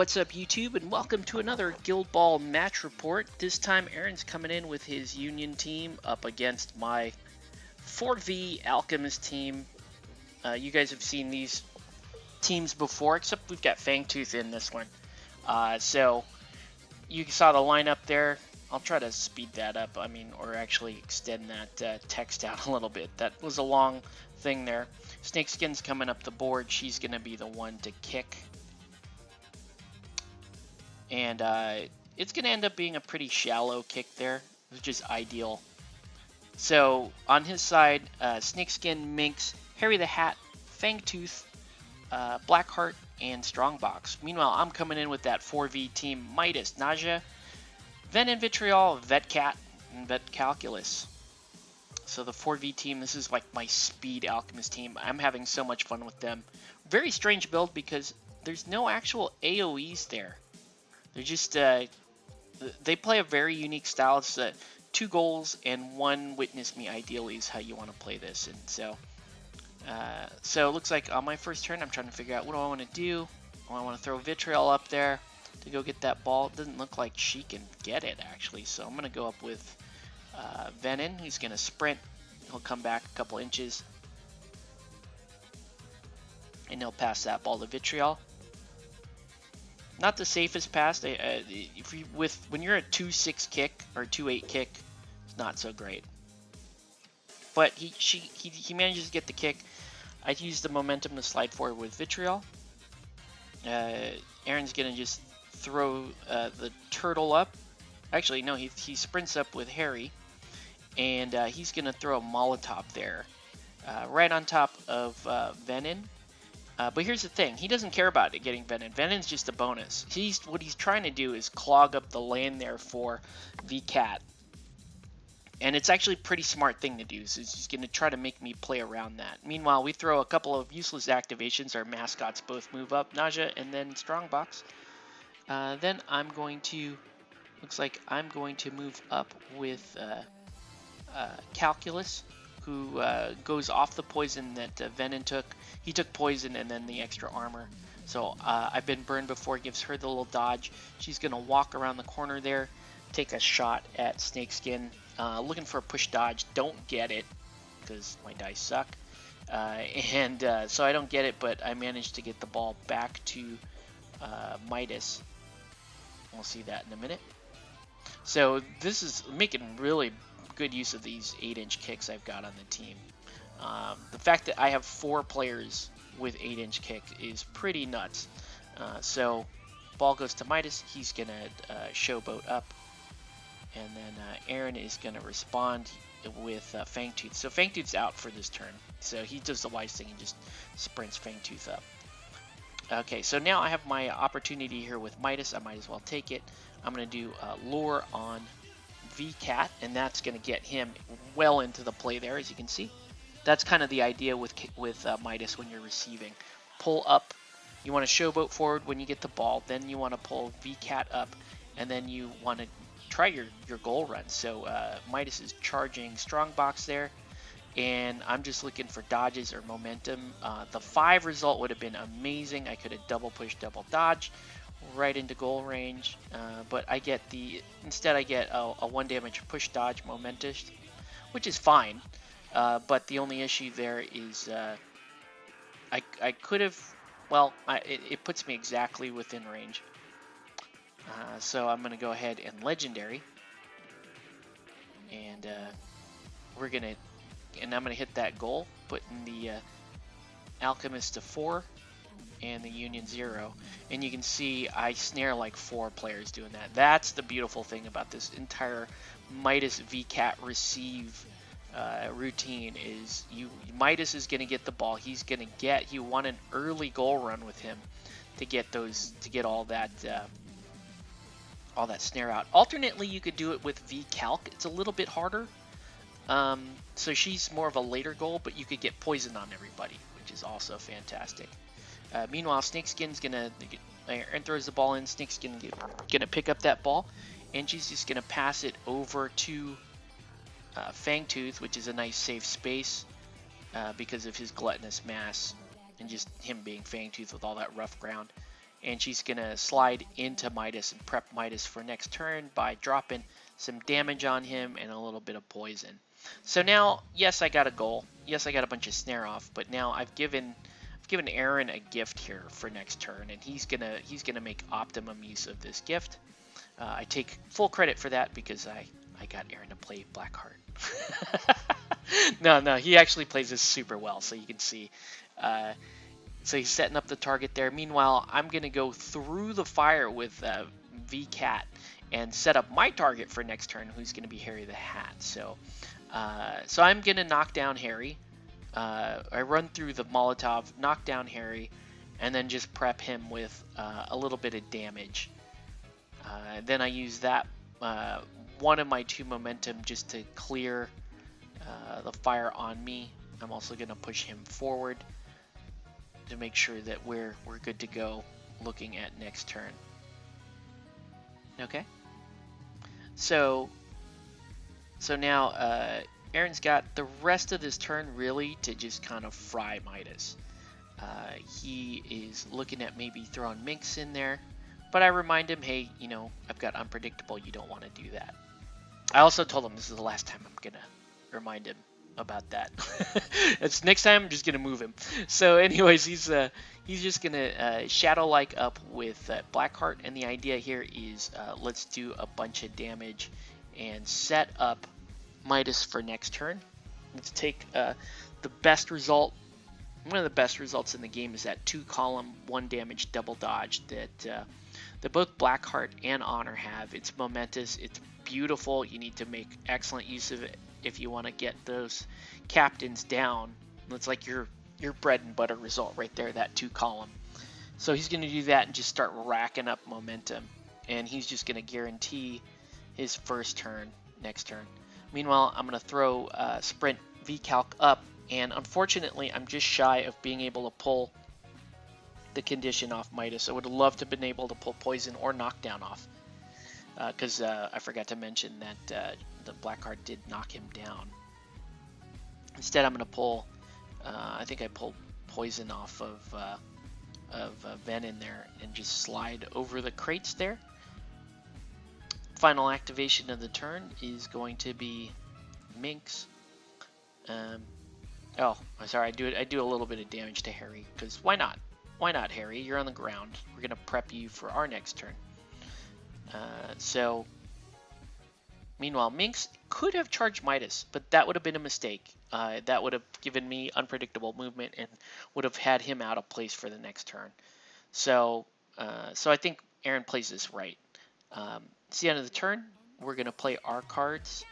What's up, YouTube, and welcome to another Guild Ball match report. This time Aaron's coming in with his Union team up against my 4v Alchemist team. You guys have seen these teams before, except we've got Fangtooth in this one. So you saw the lineup there. I'll try to speed that up, or actually extend that text out a little bit. That was a long thing there. Snakeskin's coming up the board. She's going to be the one to kick. And it's going to end up being a pretty shallow kick there, which is ideal. So on his side, Snakeskin, Minx, Harry the Hat, Fangtooth, Blackheart, and Strongbox. Meanwhile, I'm coming in with that 4v team: Midas, Nausea, Venin, Vitriol, Vetcat, and Vetcalculus. So the 4v team, this is like my speed Alchemist team. I'm having so much fun with them. Very strange build because there's no actual AoEs there. They're just, they play a very unique style. It's 2 goals and 1 witness me, ideally, is how you want to play this. And so it looks like on my first turn, I'm trying to figure out what do I want to do. I want to throw Vitriol up there to go get that ball. It doesn't look like she can get it, actually. So I'm going to go up with Venin. He's going to sprint. He'll come back a couple inches. And he'll pass that ball to Vitriol. Not the safest pass. When you're a 2-6 kick or 2-8 kick, it's not so great. But he manages to get the kick. I use the momentum to slide forward with Vitriol. Aaron's gonna just throw the turtle up. Actually, no, he sprints up with Harry, and he's gonna throw a Molotov there, right on top of Venin. But here's the thing, he doesn't care about it getting Venin. Venin's just a bonus. What he's trying to do is clog up the lane there for the cat. And it's actually a pretty smart thing to do, so he's going to try to make me play around that. Meanwhile, we throw a couple of useless activations. Our mascots both move up, Nausea and then Strongbox. Then I'm going to, looks like I'm going to move up with Calculus, who goes off the poison that Venin took. He took poison and then the extra armor. So I've been burned before, gives her the little dodge. She's going to walk around the corner there, take a shot at Snakeskin. Looking for a push dodge, don't get it, because my dice suck. So I don't get it, but I managed to get the ball back to Midas. We'll see that in a minute. So this is making really good use of these 8-inch kicks I've got on the team. The fact that I have 4 players with 8-inch kick is pretty nuts. So ball goes to Midas. He's gonna showboat up, and then Aaron is gonna respond with Fangtooth. So Fangtooth's out for this turn. So he does the wise thing and just sprints Fangtooth up. Okay, so now I have my opportunity here with Midas. I might as well take it. I'm gonna do Lure on VCat, and that's going to get him well into the play there, as you can see. That's kind of the idea with Midas when you're receiving. Pull up. You want to showboat forward when you get the ball. Then you want to pull VCat up, and then you want to try your goal run. So Midas is charging Strongbox there, and I'm just looking for dodges or momentum. The 5 result would have been amazing. I could have double push, double dodge right into goal range, but instead I get a 1 damage push dodge momentous, which is fine, but the only issue there is I could have, it puts me exactly within range, so I'm gonna go ahead and legendary, and I'm gonna hit that goal, putting the Alchemist to 4 and the Union 0, and you can see I snare like 4 players doing that. That's the beautiful thing about this entire Midas VCat receive routine is Midas is going to get the ball. You want an early goal run with him to get all that snare out. Alternately, you could do it with VCalc. It's a little bit harder. So she's more of a later goal, but you could get poison on everybody, which is also fantastic. Meanwhile, Snakeskin's Aaron throws the ball in. Snakeskin gonna pick up that ball, and she's just gonna pass it over to Fangtooth, which is a nice safe space because of his gluttonous mass and just him being Fangtooth with all that rough ground. and she's going to slide into Midas and prep Midas for next turn by dropping some damage on him and a little bit of poison. So now, yes, I got a goal. Yes, I got a bunch of snare off, but now I've given Aaron a gift here for next turn, and he's gonna make optimum use of this gift. I take full credit for that because I got Aaron to play Blackheart. No, he actually plays this super well, so you can see. So he's setting up the target there. Meanwhile, I'm gonna go through the fire with V-Cat and set up my target for next turn, who's gonna be Harry the Hat. So I'm gonna knock down Harry. I run through the Molotov, knock down Harry, and then just prep him with a little bit of damage. Then I use that one of my 2 momentum just to clear the fire on me. I'm also going to push him forward to make sure that we're good to go looking at next turn. Okay. So now Aaron's got the rest of this turn really to just kind of fry Midas. He is looking at maybe throwing Minx in there, but I remind him, hey, you know, I've got unpredictable, you don't want to do that. I also told him this is the last time I'm gonna remind him about that. It's next time I'm just gonna move him. So anyways, he's just gonna shadow like up with Blackheart, and the idea here is let's do a bunch of damage and set up Midas for next turn. Let's take the best result. One of the best results in the game is that 2-column, 1 damage double dodge that both Blackheart and Honor have. It's momentous. It's beautiful. You need to make excellent use of it if you want to get those captains down. It's like your bread and butter result right there, that 2-column. So he's going to do that and just start racking up momentum. And he's just going to guarantee his first turn next turn. Meanwhile, I'm going to throw Sprint V-Calc up. And unfortunately, I'm just shy of being able to pull the condition off Midas. I would have loved to have been able to pull Poison or Knockdown off. Because I forgot to mention that the Blackheart did knock him down. Instead, I'm going to pull, I think I pulled Poison off of Venom there and just slide over the crates there. Final activation of the turn is going to be Minx. Oh, sorry, I do a little bit of damage to Harry, because why not? Why not, Harry? You're on the ground. We're going to prep you for our next turn. So, meanwhile, Minx could have charged Midas, but that would have been a mistake. That would have given me unpredictable movement and would have had him out of place for the next turn. So I think Aaron plays this right. It's the end of the turn. We're going to play our cards.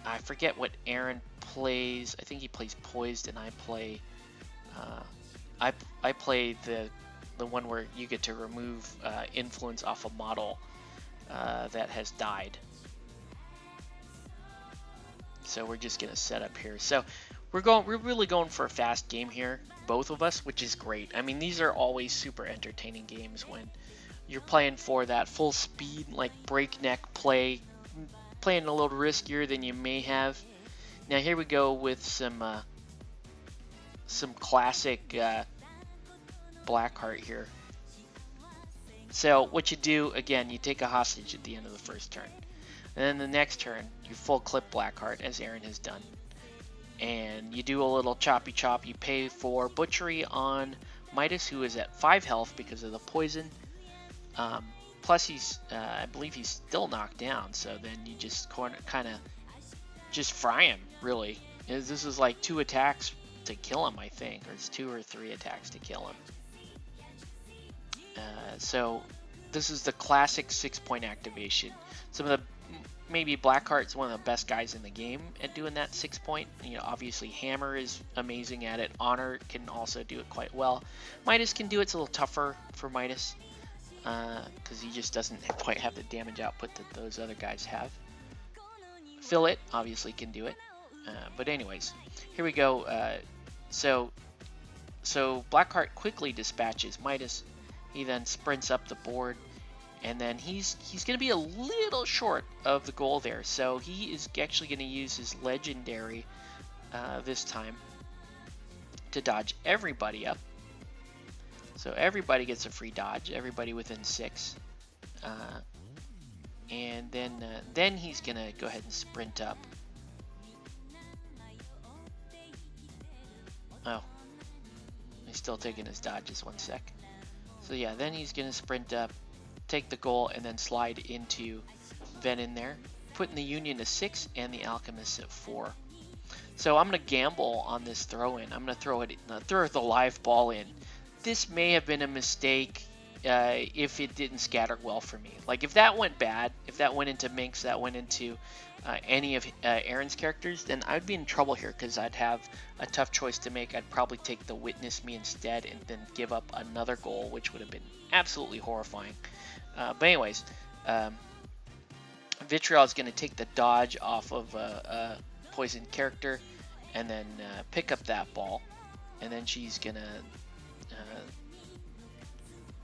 I forget what Aaron plays. I think he plays Poised, and I play I play the one where you get to remove influence off a model that has died. So we're just gonna set up here. So we're really going for a fast game here, both of us, which is great. I mean, these are always super entertaining games when you're playing for that full speed, like breakneck play, playing a little riskier than you may have. Now here we go with some classic Blackheart here. So what you do, again, you take a hostage at the end of the first turn. And then the next turn, you full clip Blackheart, as Aaron has done. And you do a little choppy chop. You pay for Butchery on Midas, who is at 5 health because of the poison. Plus, I believe he's still knocked down. So then you just kind of just fry him, really. This is like 2 attacks to kill him, I think. Or it's 2 or 3 attacks to kill him. So this is the classic 6-point activation. Maybe Blackheart's one of the best guys in the game at doing that 6-point. You know, obviously Hammer is amazing at it. Honor can also do it quite well. Midas can do it. It's a little tougher for Midas because he just doesn't quite have the damage output that those other guys have. Fillet obviously can do it. But anyways, here we go. So Blackheart quickly dispatches Midas. He then sprints up the board. And then he's going to be a little short of the goal there. So he is actually going to use his legendary this time to dodge everybody up. So everybody gets a free dodge, everybody within 6. And then he's going to go ahead and sprint up. Oh, he's still taking his dodges, 1 sec. So yeah, then he's going to sprint up, take the goal, and then slide into Ven in there, putting the Union to 6 and the Alchemists at 4. So I'm going to gamble on this throw-in. I'm going to throw the live ball in. This may have been a mistake if it didn't scatter well for me. Like if that went bad, if that went into Minx, that went into any of Aaron's characters, then I'd be in trouble here because I'd have a tough choice to make. I'd probably take the Witness Me instead and then give up another goal, which would have been absolutely horrifying. But anyways, Vitriol is going to take the dodge off of a poison character and then pick up that ball. And then she's going to...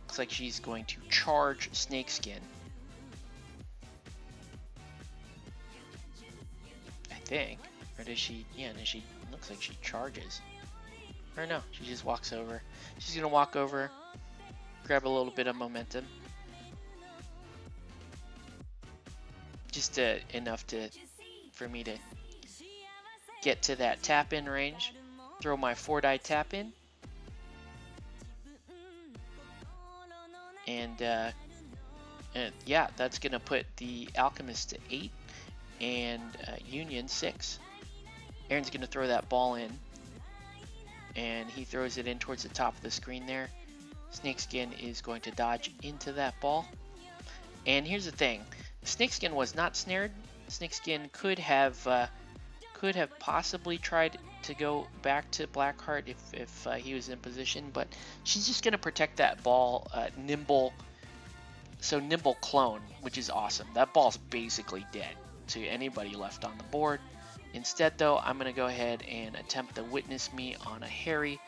looks like she's going to charge Snakeskin. I think. Or does she... yeah, does she... looks like she charges. Or no, she just walks over. She's going to walk over, grab a little bit of momentum. Just enough for me to get to that tap-in range. Throw my 4-die tap-in. And yeah, that's going to put the Alchemist to 8 and Union 6. Aaron's going to throw that ball in. And he throws it in towards the top of the screen there. Snakeskin is going to dodge into that ball. And here's the thing. Snakeskin was not snared. Snakeskin could have possibly tried to go back to Blackheart if he was in position, but she's just going to protect that ball, nimble clone, which is awesome. That ball's basically dead to anybody left on the board. Instead, though, I'm going to go ahead and attempt to Witness Me on a Harry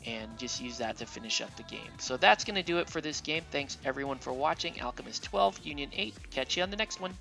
and just use that to finish up the game. So that's going to do it for this game. Thanks everyone for watching. Alchemist 12, Union 8. Catch you on the next one.